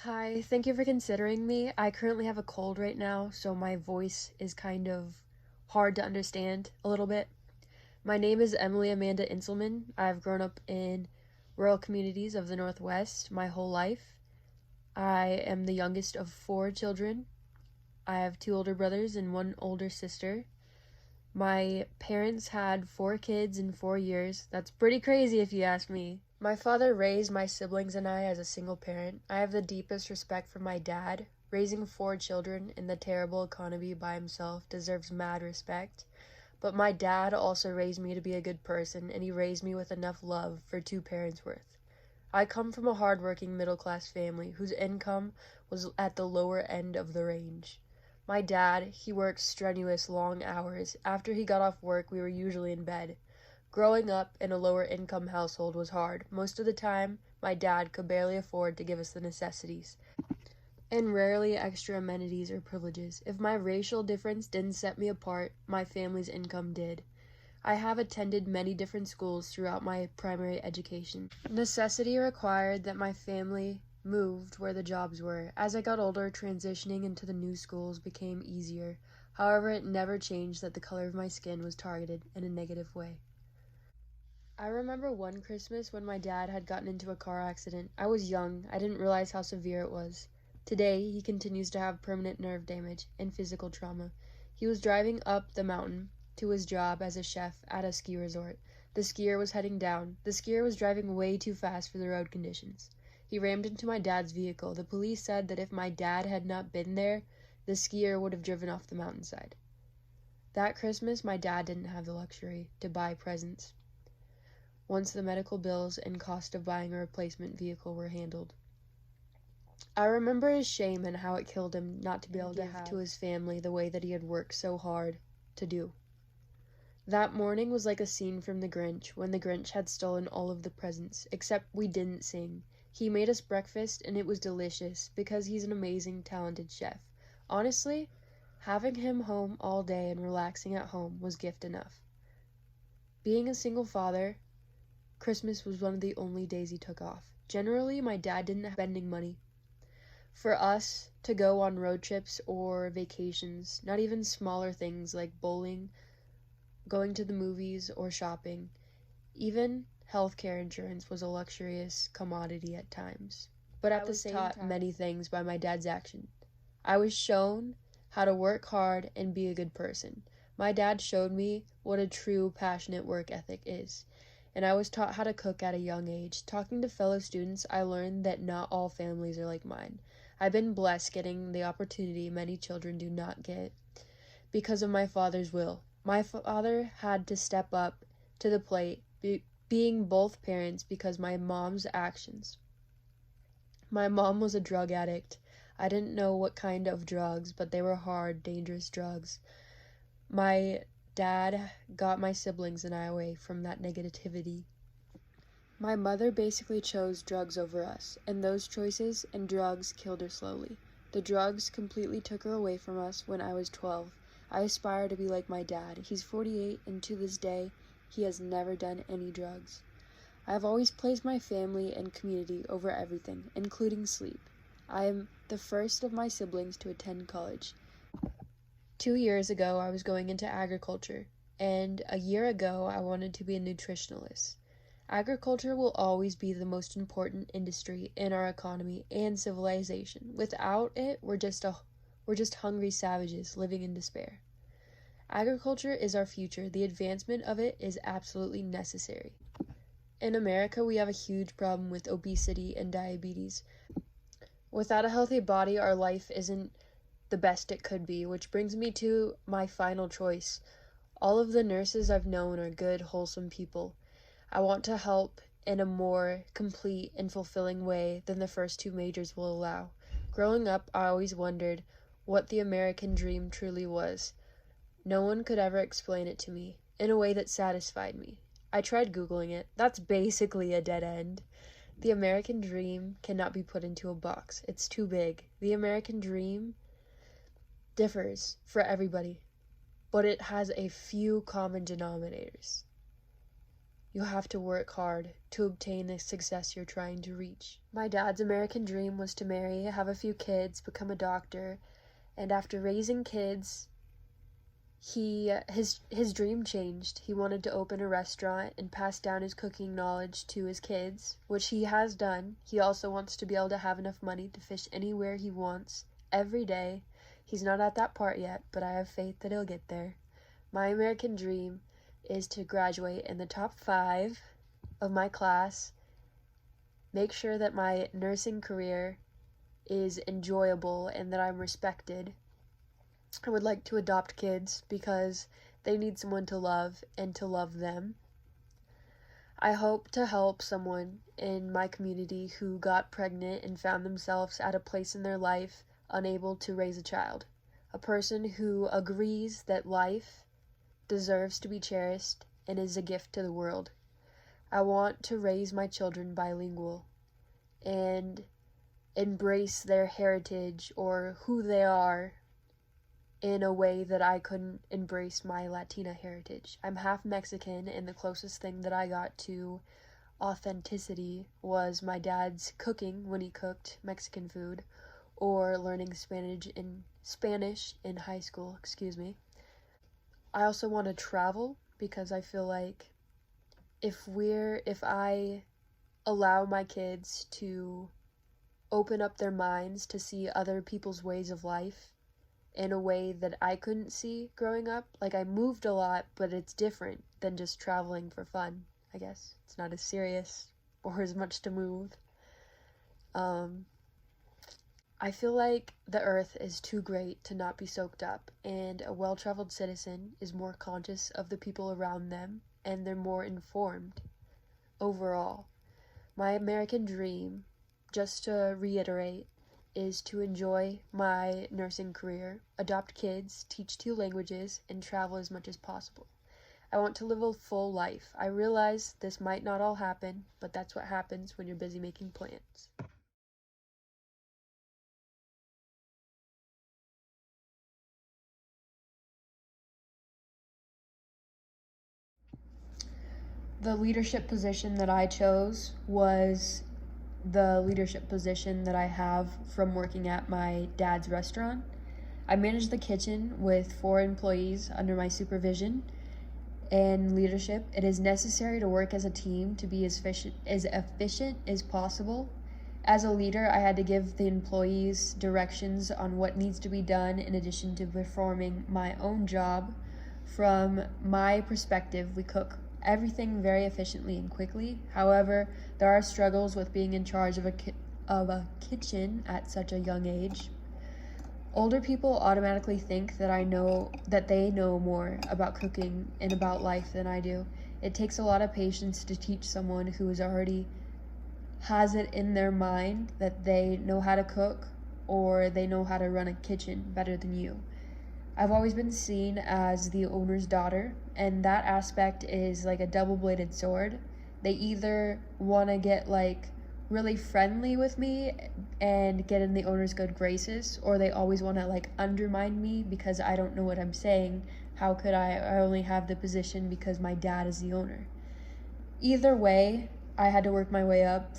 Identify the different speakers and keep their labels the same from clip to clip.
Speaker 1: Hi, thank you for considering me. I currently have a cold right now, so my voice is kind of hard to understand a little bit. My name is Emily Amanda Inselman. I've grown up in rural communities of the Northwest my whole life. I am the youngest of four children. I have two older brothers and one older sister. My parents had four kids in 4 years. That's pretty crazy if you ask me. My father raised my siblings and I as a single parent. I have the deepest respect for my dad. Raising four children in the terrible economy by himself deserves mad respect. But my dad also raised me to be a good person, and he raised me with enough love for two parents' worth. I come from a hardworking middle-class family whose income was at the lower end of the range. My dad, he worked strenuous long hours. After he got off work, we were usually in bed. Growing up in a lower income household was hard. Most of the time, my dad could barely afford to give us the necessities, and rarely extra amenities or privileges. If my racial difference didn't set me apart, my family's income did. I have attended many different schools throughout my primary education. Necessity required that my family moved where the jobs were. As I got older, transitioning into the new schools became easier. However, it never changed that the color of my skin was targeted in a negative way. I remember one Christmas when my dad had gotten into a car accident. I was young. I didn't realize how severe it was. Today, he continues to have permanent nerve damage and physical trauma. He was driving up the mountain to his job as a chef at a ski resort. The skier was heading down. The skier was driving way too fast for the road conditions. He rammed into my dad's vehicle. The police said that if my dad had not been there, the skier would have driven off the mountainside. That Christmas, my dad didn't have the luxury to buy presents once the medical bills and cost of buying a replacement vehicle were handled. I remember his shame and how it killed him not to be able to give to his family the way that he had worked so hard to do. That morning was like a scene from The Grinch, when the Grinch had stolen all of the presents, except we didn't sing. He made us breakfast, and it was delicious, because he's an amazing, talented chef. Honestly, having him home all day and relaxing at home was gift enough. Being a single father, Christmas was one of the only days he took off. Generally, my dad didn't have spending money for us to go on road trips or vacations, not even smaller things like bowling, going to the movies, or shopping. Even healthcare insurance was a luxurious commodity at times. But at the same time, I was taught many things by my dad's action. I was shown how to work hard and be a good person. My dad showed me what a true, passionate work ethic is. And I was taught how to cook at a young age. Talking to fellow students, I learned that not all families are like mine. I've been blessed getting the opportunity many children do not get because of my father's will. My father had to step up to the plate, being both parents because my mom's actions. My mom was a drug addict. I didn't know what kind of drugs, but they were hard, dangerous drugs. My dad got my siblings and I away from that negativity. My mother basically chose drugs over us, and those choices and drugs killed her slowly. The drugs completely took her away from us when I was 12. I aspire to be like my dad. He's 48, and to this day, he has never done any drugs. I have always placed my family and community over everything, including sleep. I am the first of my siblings to attend college. 2 years ago, I was going into agriculture, and a year ago, I wanted to be a nutritionalist. Agriculture will always be the most important industry in our economy and civilization. Without it, we're just hungry savages living in despair. Agriculture is our future. The advancement of it is absolutely necessary. In America, we have a huge problem with obesity and diabetes. Without a healthy body, our life isn't the best it could be, which brings me to my final choice. All of the nurses I've known are good, wholesome people. I want to help in a more complete and fulfilling way than the first two majors will allow. Growing up, I always wondered what the American dream truly was. No one could ever explain it to me in a way that satisfied me. I tried Googling it. That's basically a dead end. The American dream cannot be put into a box. It's too big. The American dream differs for everybody, but it has a few common denominators. You have to work hard to obtain the success you're trying to reach. My dad's American dream was to marry, have a few kids, become a doctor, and after raising kids, his dream changed. He wanted to open a restaurant and pass down his cooking knowledge to his kids, which he has done. He also wants to be able to have enough money to fish anywhere he wants every day. He's not at that part yet, but I have faith that he'll get there. My American dream is to graduate in the top 5 of my class, make sure that my nursing career is enjoyable and that I'm respected. I would like to adopt kids because they need someone to love and to love them. I hope to help someone in my community who got pregnant and found themselves at a place in their life unable to raise a child. A person who agrees that life deserves to be cherished and is a gift to the world. I want to raise my children bilingual and embrace their heritage or who they are in a way that I couldn't embrace my Latina heritage. I'm half Mexican, and the closest thing that I got to authenticity was my dad's cooking when he cooked Mexican food, or learning Spanish in high school, I also want to travel because I feel like if I allow my kids to open up their minds to see other people's ways of life in a way that I couldn't see growing up. Like, I moved a lot, but it's different than just traveling for fun, I guess. It's not as serious or as much to move. I feel like the earth is too great to not be soaked up, and a well-traveled citizen is more conscious of the people around them, and they're more informed overall. My American dream, just to reiterate, is to enjoy my nursing career, adopt kids, teach 2 languages, and travel as much as possible. I want to live a full life. I realize this might not all happen, but that's what happens when you're busy making plans. The leadership position that I chose was the leadership position that I have from working at my dad's restaurant. I manage the kitchen with 4 employees under my supervision and leadership. It is necessary to work as a team to be as efficient as possible. As a leader, I had to give the employees directions on what needs to be done in addition to performing my own job. From my perspective, we cook everything very efficiently and quickly. However, there are struggles with being in charge of a kitchen at such a young age. Older people automatically think that they know more about cooking and about life than I do. It takes a lot of patience to teach someone who is already has it in their mind that they know how to cook or they know how to run a kitchen better than you. I've always been seen as the owner's daughter, and that aspect is like a double-bladed sword. They either want to get like really friendly with me and get in the owner's good graces, or they always want to like undermine me because I don't know what I'm saying. How could I only have the position because my dad is the owner? Either way, I had to work my way up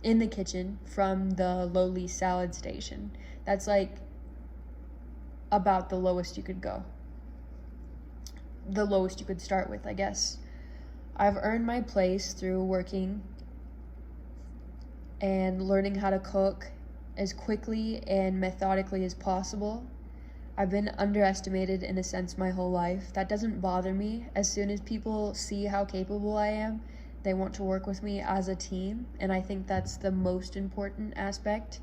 Speaker 1: in the kitchen from the lowly salad station. That's like about the lowest you could go. The lowest you could start with, I guess. I've earned my place through working and learning how to cook as quickly and methodically as possible. I've been underestimated in a sense my whole life. That doesn't bother me. As soon as people see how capable I am, they want to work with me as a team, and I think that's the most important aspect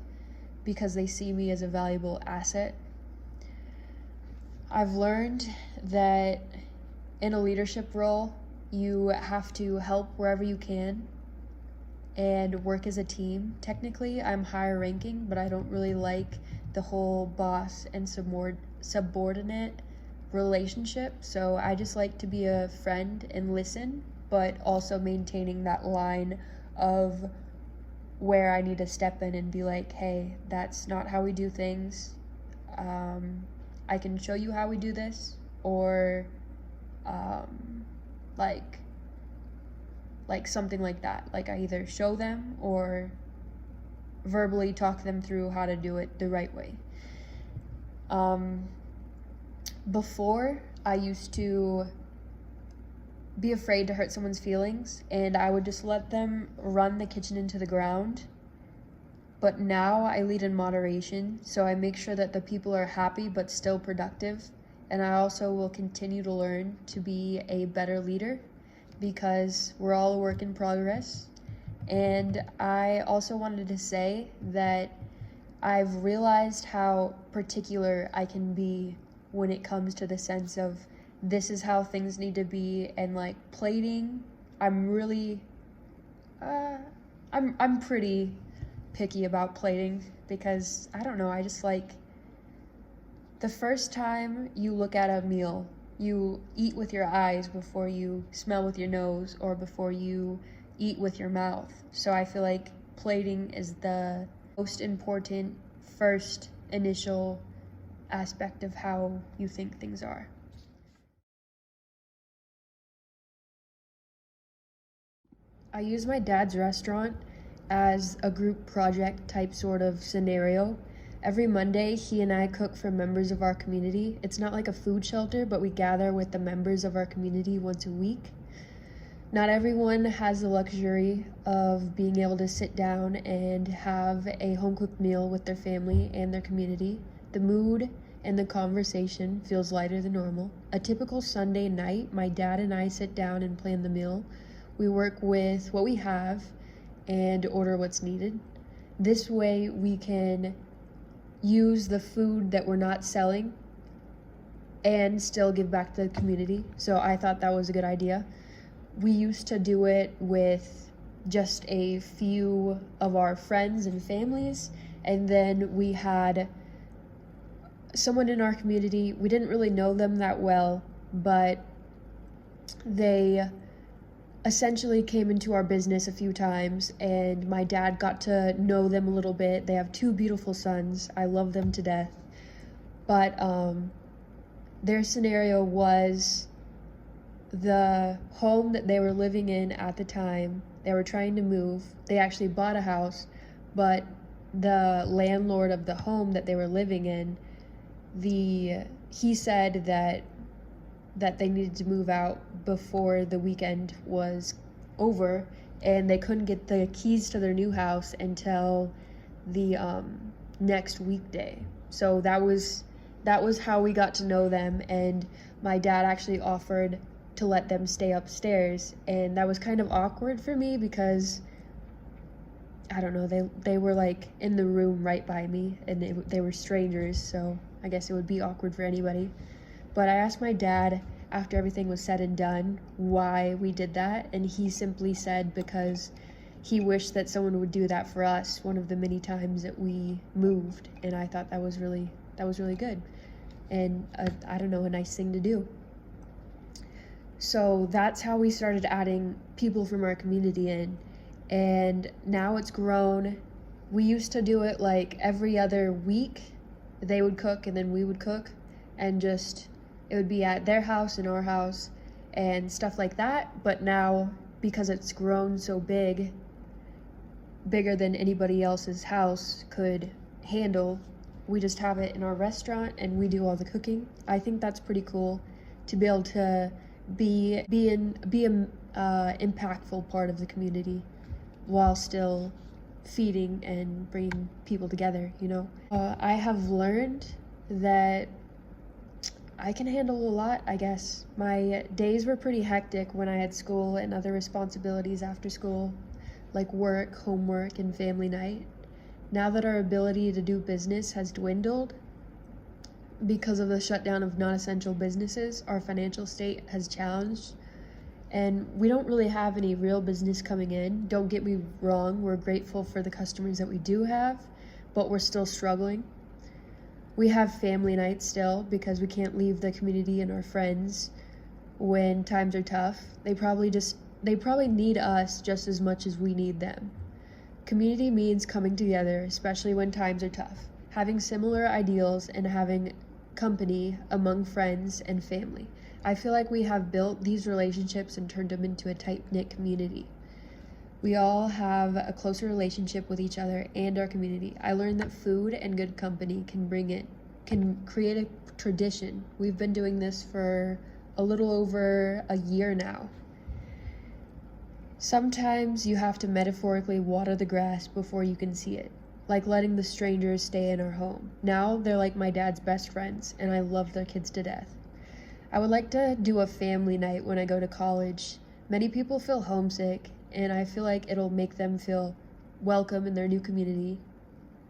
Speaker 1: because they see me as a valuable asset. I've learned that in a leadership role, you have to help wherever you can and work as a team. Technically, I'm higher ranking, but I don't really like the whole boss and subordinate relationship. So I just like to be a friend and listen, but also maintaining that line of where I need to step in and be like, hey, that's not how we do things. I can show you how we do this, or like like something like that. Like I either show them or verbally talk them through how to do it the right way. Before, I used to be afraid to hurt someone's feelings, and I would just let them run the kitchen into the ground. But now I lead in moderation, so I make sure that the people are happy but still productive. And I also will continue to learn to be a better leader because we're all a work in progress. And I also wanted to say that I've realized how particular I can be when it comes to the sense of this is how things need to be, and like plating, I'm really I'm pretty picky about plating because I don't know, I just like the first time you look at a meal, you eat with your eyes before you smell with your nose or before you eat with your mouth. So I feel like plating is the most important first initial aspect of how you think things are. I use my dad's restaurant as a group project type sort of scenario. Every Monday, he and I cook for members of our community. It's not like a food shelter, but we gather with the members of our community once a week. Not everyone has the luxury of being able to sit down and have a home-cooked meal with their family and their community. The mood and the conversation feels lighter than normal. A typical Sunday night, my dad and I sit down and plan the meal. We work with what we have and order what's needed. This way we can use the food that we're not selling and still give back to the community. So I thought that was a good idea. We used to do it with just a few of our friends and families, and then we had someone in our community. We didn't really know them that well, but they essentially came into our business a few times, and my dad got to know them a little bit. They have 2 beautiful sons. I love them to death. But their scenario was the home that they were living in at the time. They were trying to move. They actually bought a house, but the landlord of the home that they were living in, he said that they needed to move out before the weekend was over, and they couldn't get the keys to their new house until the next weekday. So that was how we got to know them, and my dad actually offered to let them stay upstairs, and that was kind of awkward for me because I don't know, they were like in the room right by me, and they were strangers, so I guess it would be awkward for anybody. But I asked my dad after everything was said and done why we did that, and he simply said because he wished that someone would do that for us one of the many times that we moved, and I thought that was really good, and I don't know, a nice thing to do. So that's how we started adding people from our community in, and now it's grown. We used to do it like every other week. They would cook and then we would cook, and just it would be at their house and our house and stuff like that. But now, because it's grown so bigger than anybody else's house could handle, we just have it in our restaurant and we do all the cooking. I think that's pretty cool to be able to be an impactful part of the community while still feeding and bringing people together, you know. I have learned that I can handle a lot, I guess. My days were pretty hectic when I had school and other responsibilities after school, like work, homework, and family night. Now that our ability to do business has dwindled because of the shutdown of non-essential businesses, our financial state has challenged, and we don't really have any real business coming in. Don't get me wrong, we're grateful for the customers that we do have, but we're still struggling. We have family nights still because we can't leave the community and our friends when times are tough. They probably need us just as much as we need them. Community means coming together, especially when times are tough, having similar ideals and having company among friends and family. I feel like we have built these relationships and turned them into a tight-knit community. We all have a closer relationship with each other and our community. I learned that food and good company can create a tradition. We've been doing this for a little over a year now. Sometimes you have to metaphorically water the grass before you can see it, like letting the strangers stay in our home. Now they're like my dad's best friends, and I love their kids to death. I would like to do a family night when I go to college. Many people feel homesick, and I feel like it'll make them feel welcome in their new community.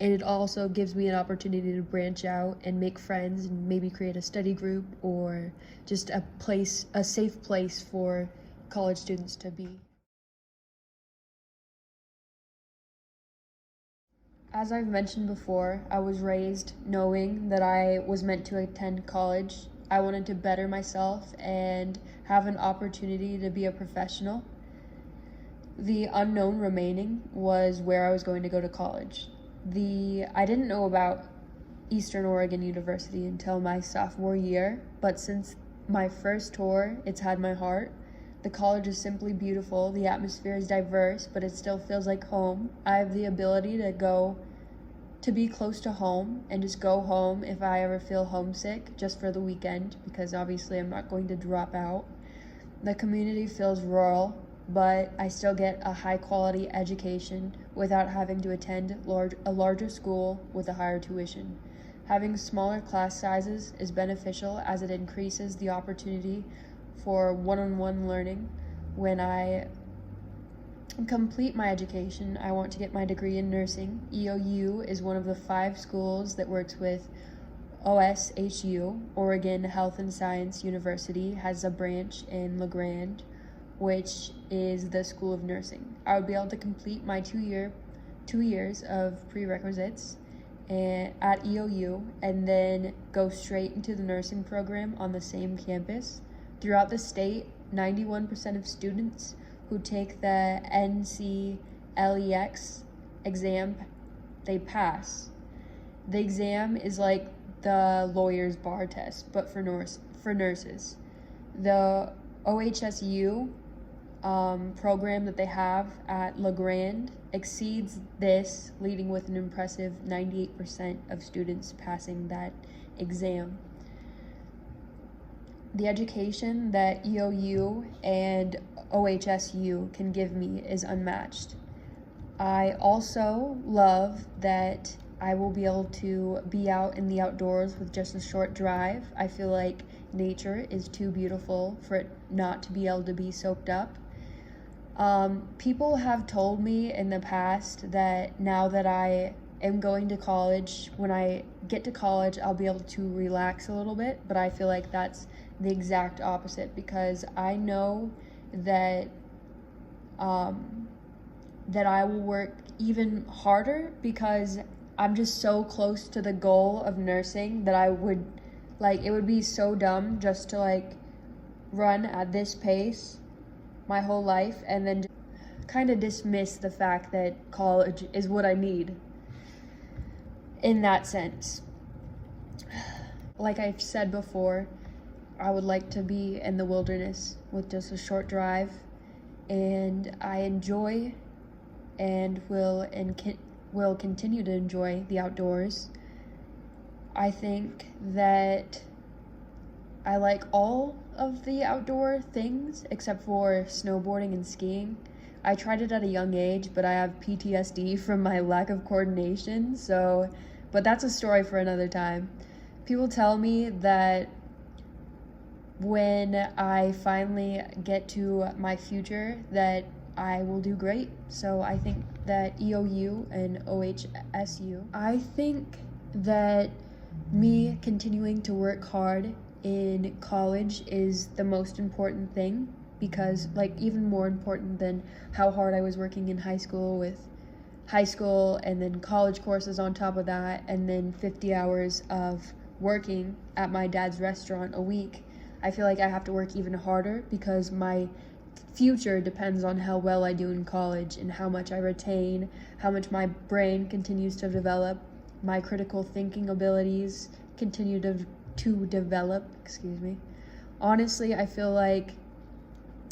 Speaker 1: And it also gives me an opportunity to branch out and make friends and maybe create a study group or just a safe place for college students to be. As I've mentioned before, I was raised knowing that I was meant to attend college. I wanted to better myself and have an opportunity to be a professional. The unknown remaining was where I was going to go to college. I didn't know about Eastern Oregon University until my sophomore year, but since my first tour, it's had my heart. The college is simply beautiful, the atmosphere is diverse, but it still feels like home. I have the ability to be close to home and just go home if I ever feel homesick just for the weekend, because obviously I'm not going to drop out. The community feels rural, but I still get a high quality education without having to attend a larger school with a higher tuition. Having smaller class sizes is beneficial as it increases the opportunity for one-on-one learning. When I complete my education, I want to get my degree in nursing. EOU is one of the 5 schools that works with OSHU, Oregon Health and Science University, has a branch in La Grande, which is the School of Nursing. I would be able to complete my 2 years of prerequisites at EOU and then go straight into the nursing program on the same campus. Throughout the state, 91% of students who take the NCLEX exam, they pass. The exam is like the lawyer's bar test, but for nurses. The OHSU program that they have at La Grande exceeds this, leading with an impressive 98% of students passing that exam. The education that EOU and OHSU can give me is unmatched. I also love that I will be able to be out in the outdoors with just a short drive. I feel like nature is too beautiful for it not to be able to be soaked up. People have told me in the past that now that I am going to college, when I get to college, I'll be able to relax a little bit, but I feel like that's the exact opposite, because I know that that I will work even harder because I'm just so close to the goal of nursing that it would be so dumb just to run at this pace my whole life and then kind of dismiss the fact that college is what I need in that sense. Like I've said before, I would like to be in the wilderness with just a short drive, and I enjoy and will continue to enjoy the outdoors. I think that I like all of the outdoor things except for snowboarding and skiing. I tried it at a young age, but I have PTSD from my lack of coordination, but that's a story for another time. People tell me that when I finally get to my future that I will do great. So I think that EOU and OHSU, I think that me continuing to work hard in college is the most important thing, because even more important than how hard I was working in high school with high school and then college courses on top of that, and then 50 hours of working at my dad's restaurant a week. I feel like I have to work even harder because my future depends on how well I do in college and how much I retain, how much my brain continues to develop, my critical thinking abilities continue to develop, Honestly, I feel like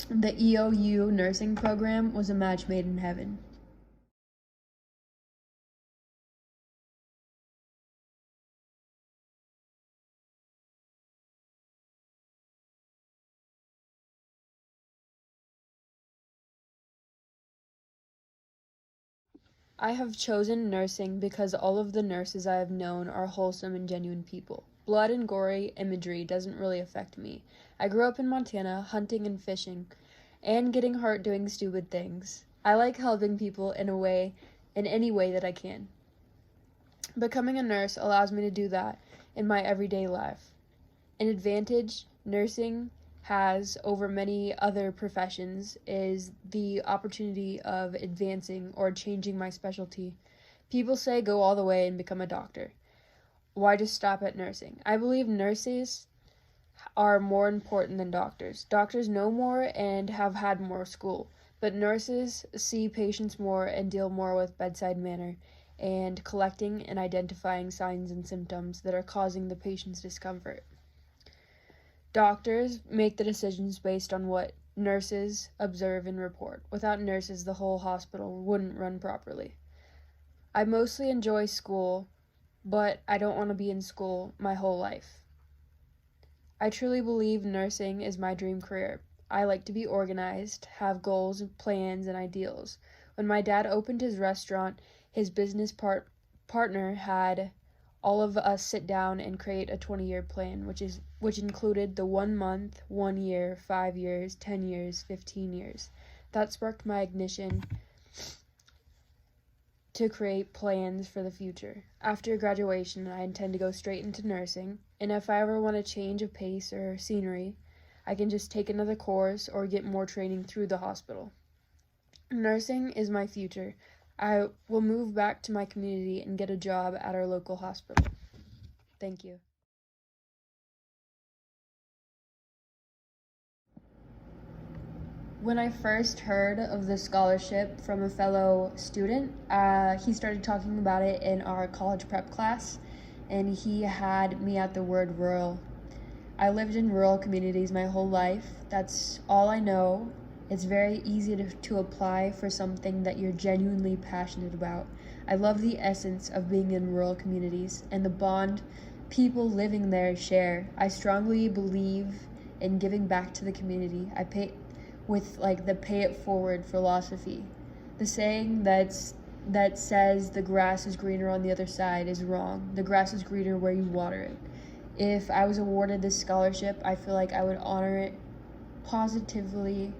Speaker 1: the EOU nursing program was a match made in heaven. I have chosen nursing because all of the nurses I have known are wholesome and genuine people. Blood and gory imagery doesn't really affect me. I grew up in Montana, hunting and fishing, and getting hurt doing stupid things. I like helping people in any way that I can. Becoming a nurse allows me to do that in my everyday life. An advantage nursing has over many other professions is the opportunity of advancing or changing my specialty. People say go all the way and become a doctor. Why just stop at nursing? I believe nurses are more important than doctors. Doctors know more and have had more school, but nurses see patients more and deal more with bedside manner and collecting and identifying signs and symptoms that are causing the patient's discomfort. Doctors make the decisions based on what nurses observe and report. Without nurses, the whole hospital wouldn't run properly. I mostly enjoy school, but I don't want to be in school my whole life. I truly believe nursing is my dream career. I like to be organized, have goals, plans, and ideals. When my dad opened his restaurant, his partner had all of us sit down and create a 20-year plan, which included the 1 month, 1 year, 5 years, 10 years, 15 years. That sparked my ignition to create plans for the future. After graduation, I intend to go straight into nursing, and if I ever want to change of pace or scenery, I can just take another course or get more training through the hospital. Nursing is my future. I will move back to my community and get a job at our local hospital. Thank you. When I first heard of the scholarship from a fellow student, he started talking about it in our college prep class, and he had me at the word rural. I lived in rural communities my whole life. That's all I know. It's very easy to apply for something that you're genuinely passionate about. I love the essence of being in rural communities and the bond people living there share. I strongly believe in giving back to the community. I pay with like the pay it forward philosophy. The saying that says the grass is greener on the other side is wrong. The grass is greener where you water it. If I was awarded this scholarship, I feel like I would honor it positively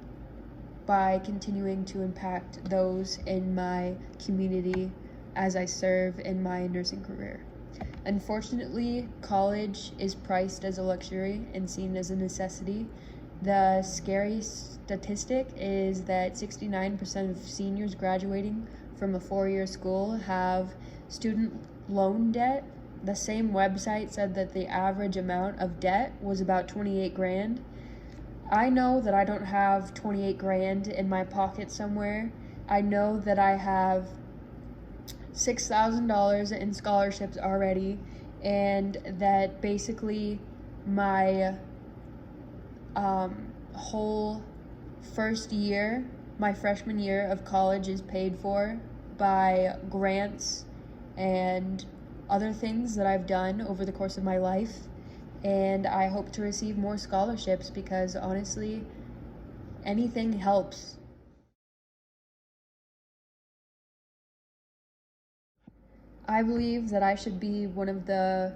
Speaker 1: by continuing to impact those in my community as I serve in my nursing career. Unfortunately, college is priced as a luxury and seen as a necessity. The scary statistic is that 69% of seniors graduating from a 4-year school have student loan debt. The same website said that the average amount of debt was about 28 grand. I know that I don't have 28 grand in my pocket somewhere. I know that I have $6,000 in scholarships already, and that basically my whole first year, my freshman year of college, is paid for by grants and other things that I've done over the course of my life. And I hope to receive more scholarships because honestly, anything helps. I believe that I should be one of the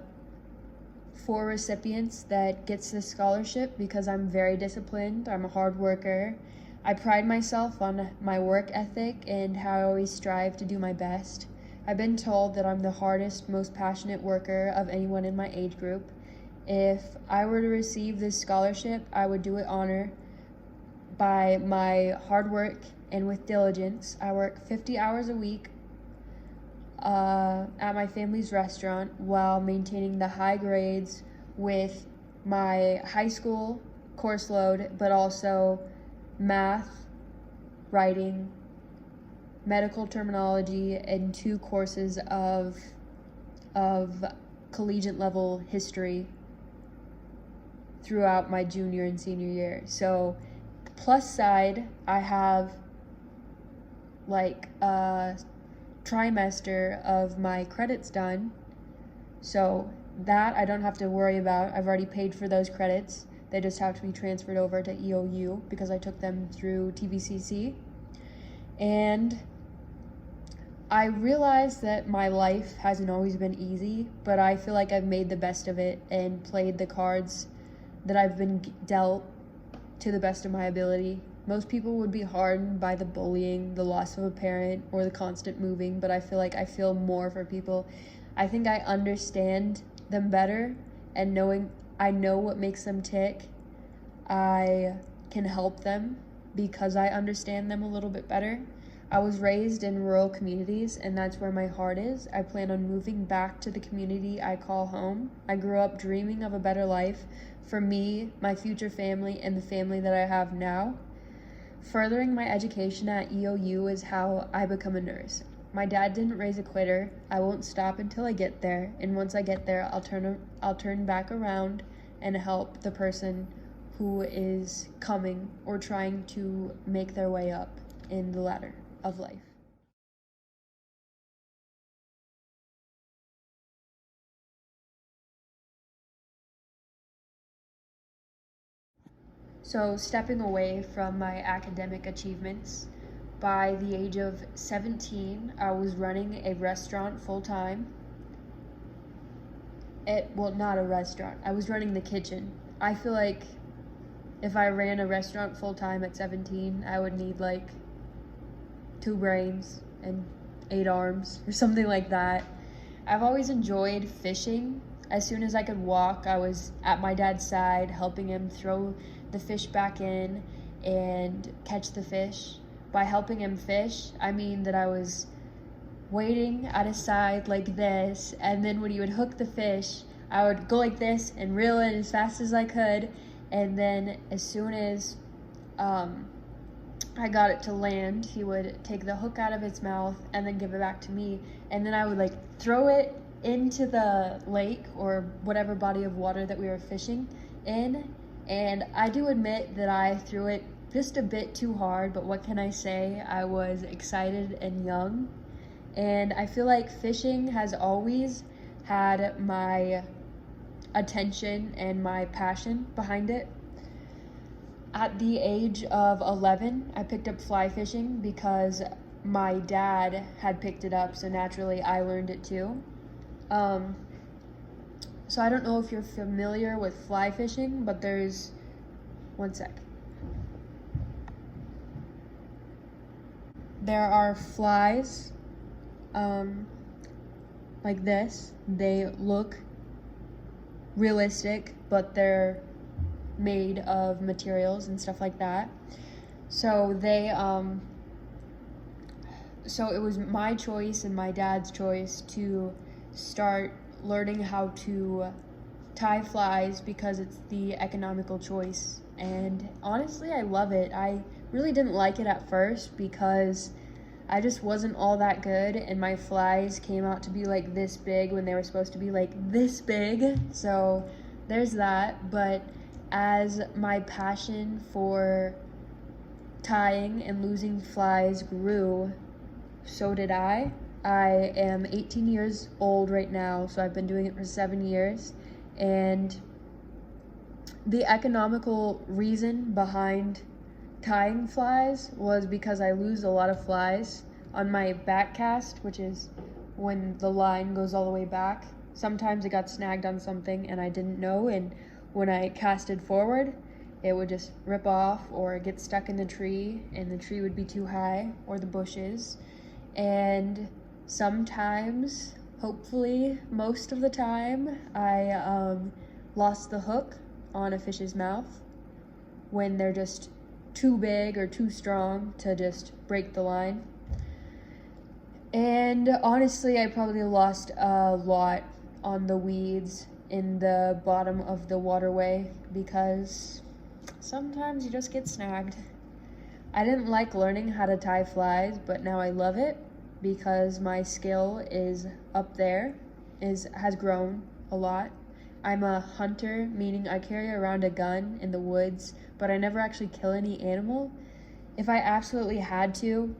Speaker 1: 4 recipients that gets this scholarship because I'm very disciplined, I'm a hard worker. I pride myself on my work ethic and how I always strive to do my best. I've been told that I'm the hardest, most passionate worker of anyone in my age group. If I were to receive this scholarship, I would do it honor by my hard work and with diligence. I work 50 hours a week at my family's restaurant while maintaining the high grades with my high school course load, but also math, writing, medical terminology, and 2 courses of collegiate level history throughout my junior and senior year. So plus side, I have like a trimester of my credits done. So that I don't have to worry about. I've already paid for those credits. They just have to be transferred over to EOU because I took them through TVCC. And I realized that my life hasn't always been easy, but I feel like I've made the best of it and played the cards that I've been dealt to the best of my ability. Most people would be hardened by the bullying, the loss of a parent, or the constant moving, but I feel like I feel more for people. I think I understand them better, and I know what makes them tick. I can help them because I understand them a little bit better. I was raised in rural communities, and that's where my heart is. I plan on moving back to the community I call home. I grew up dreaming of a better life for me, my future family, and the family that I have now. Furthering my education at EOU is how I become a nurse. My dad didn't raise a quitter. I won't stop until I get there, and once I get there, I'll turn back around and help the person who is coming or trying to make their way up in the ladder of life. So stepping away from my academic achievements, by the age of 17, I was running a restaurant full-time. Well, not a restaurant. I was running the kitchen. I feel like if I ran a restaurant full-time at 17, I would need like 2 brains and 8 arms or something like that. I've always enjoyed fishing. As soon as I could walk, I was at my dad's side helping him throw the fish back in and catch the fish. By helping him fish, I mean that I was waiting at his side like this, and then when he would hook the fish, I would go like this and reel in as fast as I could, and then as soon as I got it to land, he would take the hook out of its mouth and then give it back to me, and then I would like throw it into the lake or whatever body of water that we were fishing in. And I do admit that I threw it just a bit too hard, but what can I say? I was excited and young, and I feel like fishing has always had my attention and my passion behind it. At the age of 11, I picked up fly fishing because my dad had picked it up, so naturally I learned it too. So I don't know if you're familiar with fly fishing, but there's, one sec. There are flies, like this. They look realistic, but they're made of materials and stuff like that. So so it was my choice and my dad's choice to start learning how to tie flies because it's the economical choice. And honestly, I love it. I really didn't like it at first because I just wasn't all that good, and my flies came out to be like this big when they were supposed to be like this big. So there's that. But as my passion for tying and losing flies grew, so did I. I am 18 years old right now, so I've been doing it for 7 years, and the economical reason behind tying flies was because I lose a lot of flies on my back cast, which is when the line goes all the way back. Sometimes it got snagged on something and I didn't know, and when I casted forward, it would just rip off or get stuck in the tree, and the tree would be too high, or the bushes. And sometimes, hopefully most of the time, I lost the hook on a fish's mouth when they're just too big or too strong to just break the line. And honestly, I probably lost a lot on the weeds in the bottom of the waterway because sometimes you just get snagged. I didn't like learning how to tie flies, but now I love it because my skill is up there, has grown a lot. I'm a hunter, meaning I carry around a gun in the woods, but I never actually kill any animal. If I absolutely had to,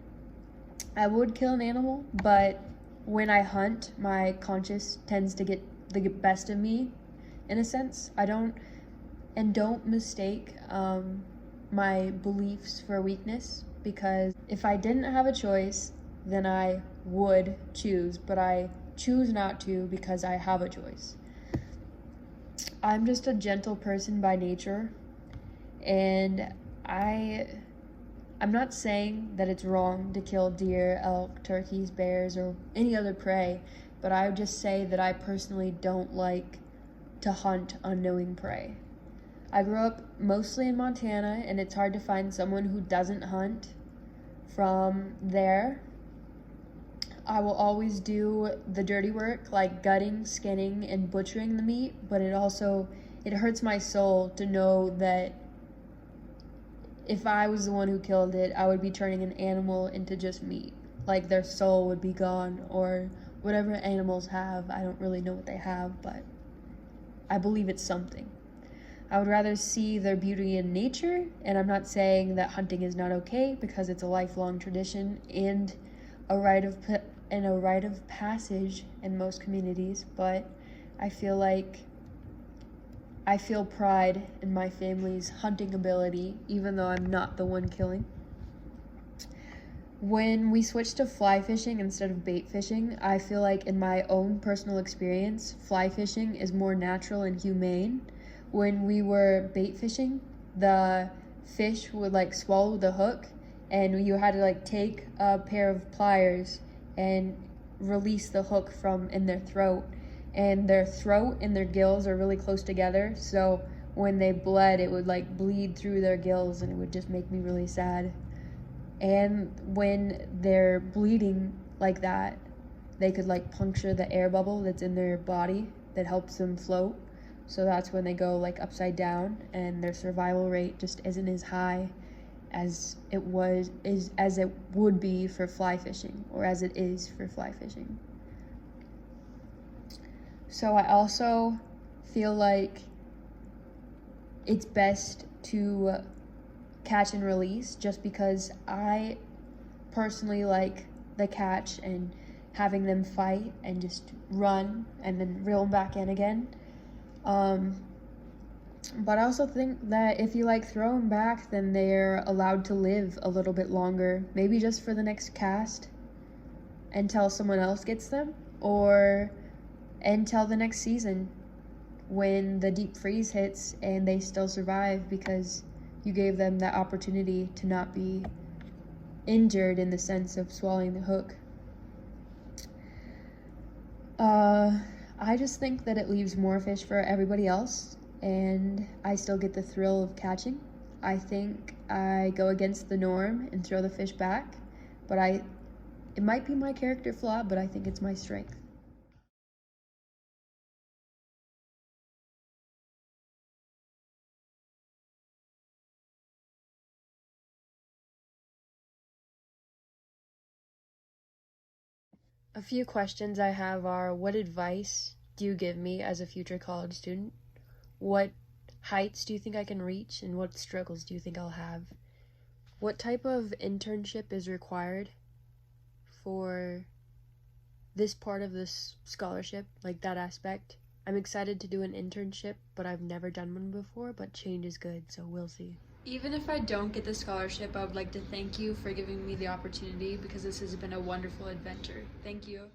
Speaker 1: I would kill an animal, but when I hunt, my conscience tends to get the best of me, in a sense. Don't mistake my beliefs for weakness, because if I didn't have a choice, then I would choose, but I choose not to because I have a choice. I'm just a gentle person by nature, and I'm not saying that it's wrong to kill deer, elk, turkeys, bears, or any other prey, but I would just say that I personally don't like to hunt unknowing prey. I grew up mostly in Montana, and it's hard to find someone who doesn't hunt from there. I will always do the dirty work, like gutting, skinning, and butchering the meat, but it hurts my soul to know that if I was the one who killed it, I would be turning an animal into just meat. Like their soul would be gone, or whatever animals have. I don't really know what they have, but I believe it's something. I would rather see their beauty in nature, and I'm not saying that hunting is not okay, because it's a lifelong tradition and a rite of passage in most communities, but I feel pride in my family's hunting ability, even though I'm not the one killing. When we switched to fly fishing instead of bait fishing, I feel like in my own personal experience, fly fishing is more natural and humane. When we were bait fishing, the fish would like swallow the hook, and you had to like take a pair of pliers and release the hook from in their throat. And their throat and their gills are really close together, so when they bled, it would like bleed through their gills, and it would just make me really sad. And when they're bleeding like that, they could like puncture the air bubble that's in their body that helps them float. So that's when they go like upside down, and their survival rate just isn't as high as it would be for fly fishing, or as it is for fly fishing. So I also feel like it's best to catch and release, just because I personally like the catch and having them fight and just run and then reel them back in again. But I also think that if you like throw them back, then they're allowed to live a little bit longer, maybe just for the next cast until someone else gets them, or until the next season when the deep freeze hits and they still survive, because you gave them that opportunity to not be injured in the sense of swallowing the hook. I just think that it leaves more fish for everybody else, and I still get the thrill of catching. I think I go against the norm and throw the fish back, but it might be my character flaw, but I think it's my strength. A few questions I have are: what advice do you give me as a future college student? What heights do you think I can reach, and what struggles do you think I'll have? What type of internship is required for this part of this scholarship, like that aspect? I'm excited to do an internship, but I've never done one before, but change is good, so we'll see. Even if I don't get the scholarship, I would like to thank you for giving me the opportunity, because this has been a wonderful adventure. Thank you.